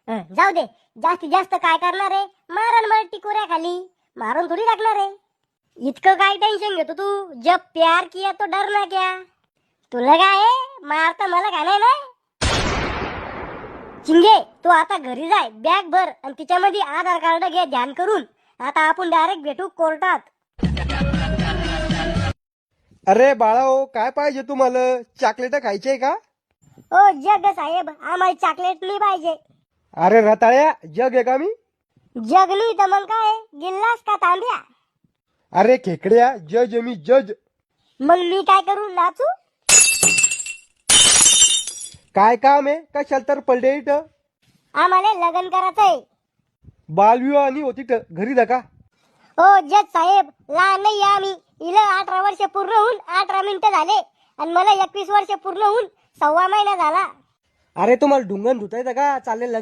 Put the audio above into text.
जाऊ दे, जास्तीत जास्त काय करणार आहे? मारण मला टिकोऱ्या खाली मारून थोडी टाकणार आहे. इतकं काय टेन्शन घेतो तू? जब प्यार किया तो डरना क्या. तुला काय आहे? मारता मला काय नाही ना. चिंगे, तू आता घरी जाय, बॅग भर आणि तिच्यामध्ये आधार कार्ड घे ध्यान करून. आता आपण डायरेक्ट भेटू कोर्टात. अरे बाळाओ, काय पाहिजे तुम्हाला? चॉकलेट खायचे का? ओ जग साहेब, आम्हाला चॉकलेट नाही पाहिजे. अरे रताळ्या, जग आहे का मी? जग नाही तर मग काय? गिल्लास का तांब्या? अरे खेकड्या, जज आहे मी, जज. मग मी काय करू, नाचू? काय काम आहे? कशाला तर पडले इथं? आम्हाला लग्न करायचंय. बालविवाह आणि होती घरी जा का? हो जज साहेब, लहान नाही आम्ही. हिला 18 वर्ष पूर्ण होऊन 18 मिनिटं झाले आणि मला 21 वर्ष पूर्ण होऊन 1.25 महिना झाला. अरे तुम्हाला ढुंगण धुता येतं का? चालले